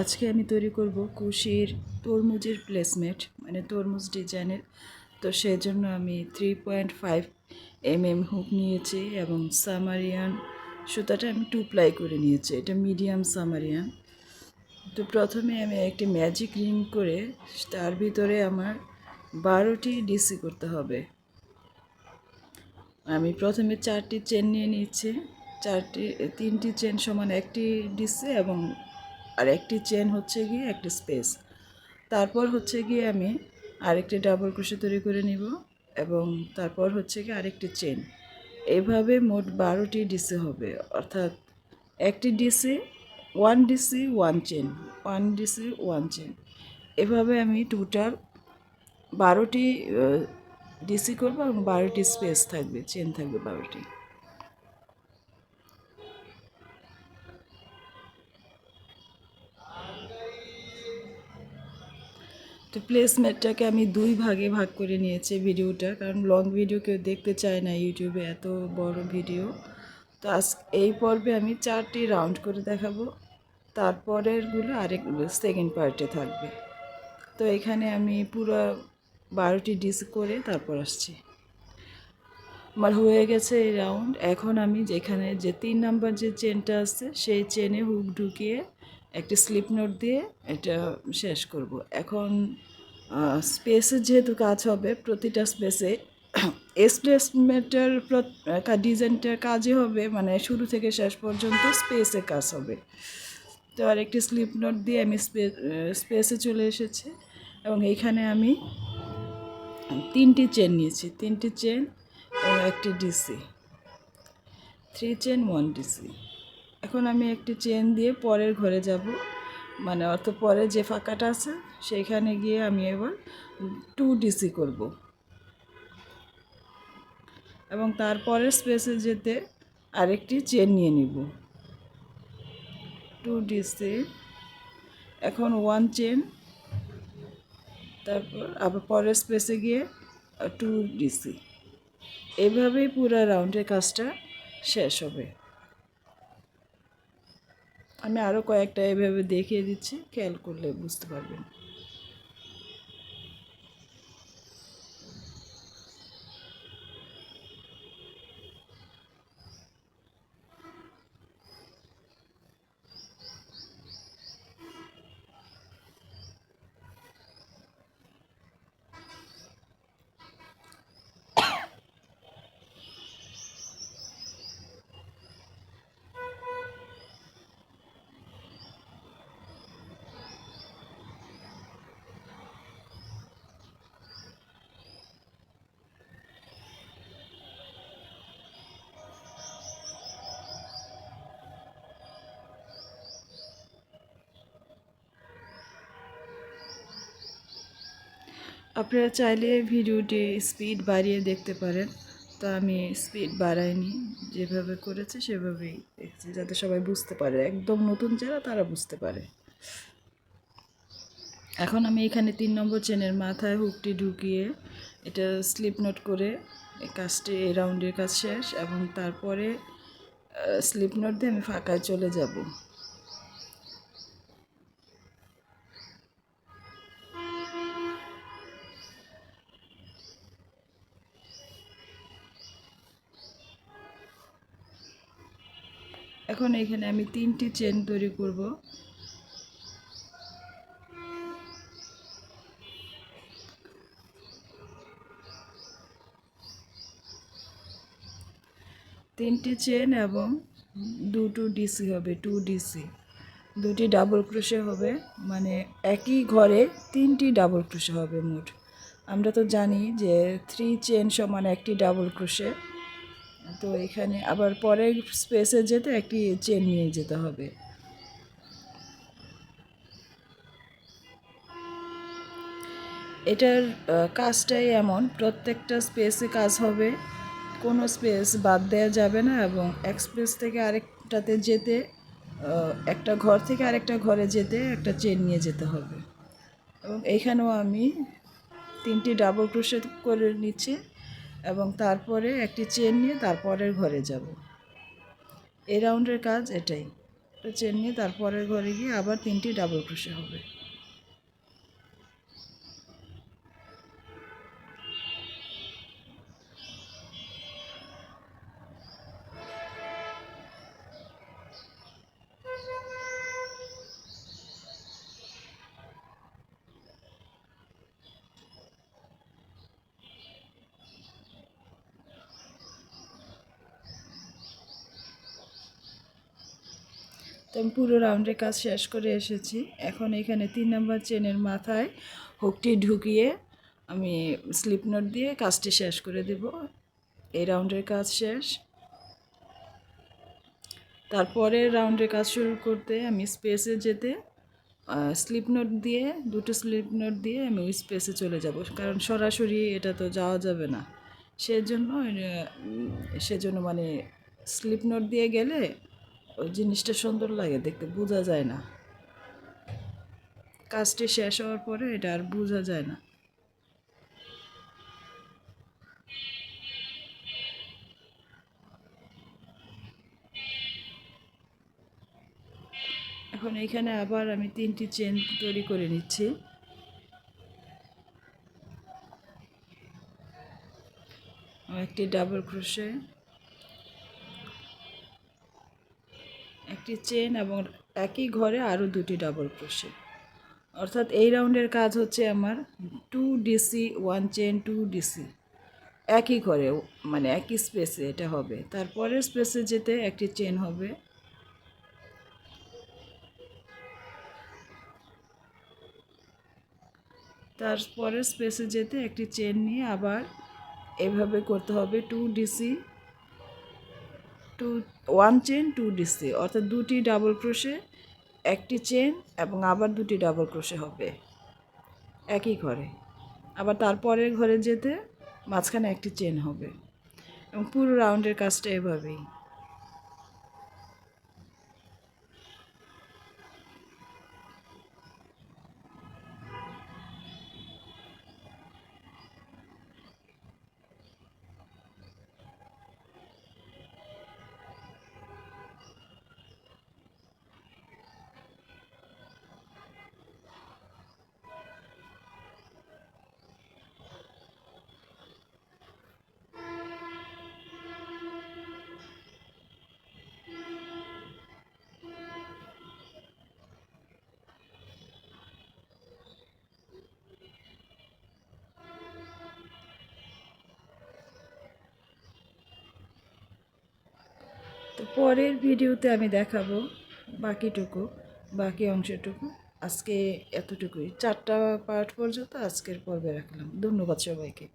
আজকে আমি তৈরি করব কুশির তরমুজের প্লেসমেট, মানে তরমুজ ডিজাইনের। তো সেজন্য আমি 3.5 mm হুক নিয়েছি এবং সামারিয়ান সুতাটা আমি 2 প্লাই করে নিয়েছি। এটা মিডিয়াম সামারিয়ান। তো প্রথমে আমি একটি ম্যাজিক রিং করে তার ভিতরে আমার 12টি ডিসি করতে হবে। আমি প্রথমে 4টি চেন নিয়ে নিচ্ছি। 3টি চেন সমান একটি ডিসি এবং আর একটি চেন হচ্ছে গিয়ে একটি স্পেস। তারপর হচ্ছে গিয়ে আমি আরেকটি ডাবল ক্রোশে তৈরি করে নিব এবং তারপর হচ্ছে গিয়ে আরেকটি চেন। এইভাবে মোট 12টি ডিসি হবে, অর্থাৎ একটি DC 1 DC 1 chain, 1 DC 1 chain. এভাবে আমি টোটাল 12টি ডিসি করবো এবং 12টি স্পেস থাকবে, চেন থাকবে 12টি। তো প্লেসমেটটাকে আমি 2 ভাগে ভাগ করে নিয়েছি ভিডিওটা, কারণ লং ভিডিও কেউ দেখতে চায় না ইউটিউবে, এত বড় ভিডিও। তো এই পর্বে আমি 4টি রাউন্ড করে দেখাবো, তারপরেরগুলো সেকেন্ড পার্টে থাকবে। তো এখানে আমি পুরো 12টি ডিস করে তারপর আসছি। আমার হয়ে গেছে এই রাউন্ড। এখন আমি যেখানে যে 3 নাম্বার যে চেনটা আছে সেই চেনে হুক ঢুকিয়ে একটি স্লিপ নোট দিয়ে এটা শেষ করব। এখন স্পেসের যেহেতু কাজ হবে, প্রতিটা স্পেসে প্লেসমেন্টের ডিজাইনটার কাজই হবে, মানে শুরু থেকে শেষ পর্যন্ত স্পেসে কাজ হবে। তো আর একটি স্লিপ নোট দিয়ে আমি স্পেসে চলে এসেছি এবং এইখানে আমি 3টি চেন নিয়েছি, 3টি চেন এবং একটি ডিসি, 3 চেন 1 ডিসি। এখন আমি একটি চেন দিয়ে পরের ঘরে যাব, মানে অর্থ পরে যে ফাঁকাটা আছে সেইখানে গিয়ে আমি এবার 2 ডিসি করব এবং তারপরের স্পেসে যেতে আরেকটি চেন নিয়ে নিব, 2 ডিসি, এখন 1 চেন, তারপর আবার পরের স্পেসে গিয়ে 2 ডিসি। এভাবেই পুরো রাউন্ডের কাজটা শেষ হবে। আমি আরও কয়েকটা এভাবে দেখিয়ে দিচ্ছি, খেয়াল করলে বুঝতে পারবেন। আপনারা চাইলে ভিডিওটি স্পিড বাড়িয়ে দেখতে পারেন, তো আমি স্পিড বাড়াইনি, যেভাবে করেছে সেভাবেই দেখছি, যাতে সবাই বুঝতে পারে, একদম নতুন যারা তারা বুঝতে পারে। এখন আমি এখানে 3 নম্বর চেনের মাথায় হুকটি ঢুকিয়ে এটা স্লিপ নোট করে এই রাউন্ডের কাজ শেষ এবং তারপরে স্লিপ নোট দিয়ে আমি ফাঁকায় চলে যাব। এখন এখানে আমি 3টি চেন তৈরি করব। তিনটি চেন এবং 2 ডিসি হবে, 2 ডিসি, 2টি ডাবল ক্রোশে হবে, মানে একই ঘরে 3টি ডাবল ক্রোশে হবে মোট। আমরা তো জানি যে 3 চেন সমান একটি ডাবল ক্রোশে। তো এখানে আবার পরের স্পেসে যেতে একটি চেন নিয়ে যেতে হবে। এটার কাজটাই এমন, প্রত্যেকটা স্পেসে কাজ হবে, কোনো স্পেস বাদ দেওয়া যাবে না এবং এক স্পেস থেকে আরেকটাতে যেতে, একটা ঘর থেকে আরেকটা ঘরে যেতে একটা চেন নিয়ে যেতে হবে। এবং এইখানেও আমি 3টি ডাবল ক্রোশেট করে নিচ্ছি এবং তারপরে একটি চেন নিয়ে তারপরের ঘরে যাব। এই রাউন্ডের কাজ এটাই। চেন নিয়ে তারপরের ঘরে গিয়ে আবার 3টি ডাবল ক্রোশে হবে। তো আমি পুরো রাউন্ডের কাজ শেষ করে এসেছি। এখন এখানে 3 নাম্বার চেনের মাথায় হুকটি ঢুকিয়ে আমি স্লিপ নট দিয়ে কাজটি শেষ করে দেব। এই রাউন্ডের কাজ শেষ। তারপরে রাউন্ডের কাজ শুরু করতে আমি স্পেসে যেতে স্লিপ নট দিয়ে দুটো স্লিপ নট দিয়ে আমি ওই স্পেসে চলে যাব, কারণ সরাসরি এটা তো যাওয়া যাবে না। সেজন্য মানে স্লিপ নট দিয়ে গেলে ওই জিনিসটা সুন্দর লাগে দেখতে, বোঝা যায় না। কাজটি শেষ হওয়ার পরে এটা আর বোঝা যায় না। এখন এখানে আবার আমি 3টি চেন তৈরি করে নিচ্ছি। একটি ডাবল ক্রোশে, একটি চেন এবং একই ঘরে আরও 2টি ডাবল ক্রোশে। অর্থাৎ এই রাউন্ডের কাজ হচ্ছে আমার 2 ডিসি 1 চেন 2 ডিসি একই ঘরে, মানে একই স্পেসে এটা হবে। তারপরের স্পেসে যেতে একটি চেন হবে, তারপরের স্পেসে যেতে একটি চেন নিয়ে আবার এভাবে করতে হবে 2 ডিসি 1 চেন 2 ডিসি, অর্থাৎ 2টি ডাবল ক্রোশে, একটি চেন এবং আবার 2টি ডাবল ক্রোশে হবে একই ঘরে। আবার তারপরের ঘরে যেতে মাঝখানে একটি চেন হবে এবং পুরো রাউন্ডের কাজটা এভাবেই। তো পরের ভিডিওতে আমি দেখাবো বাকি অংশটুকু। আজকে এতটুকুই, 4টা পার্ট পর্যন্ত আজকের পর্বে রাখলাম। ধন্যবাদ সবাইকে।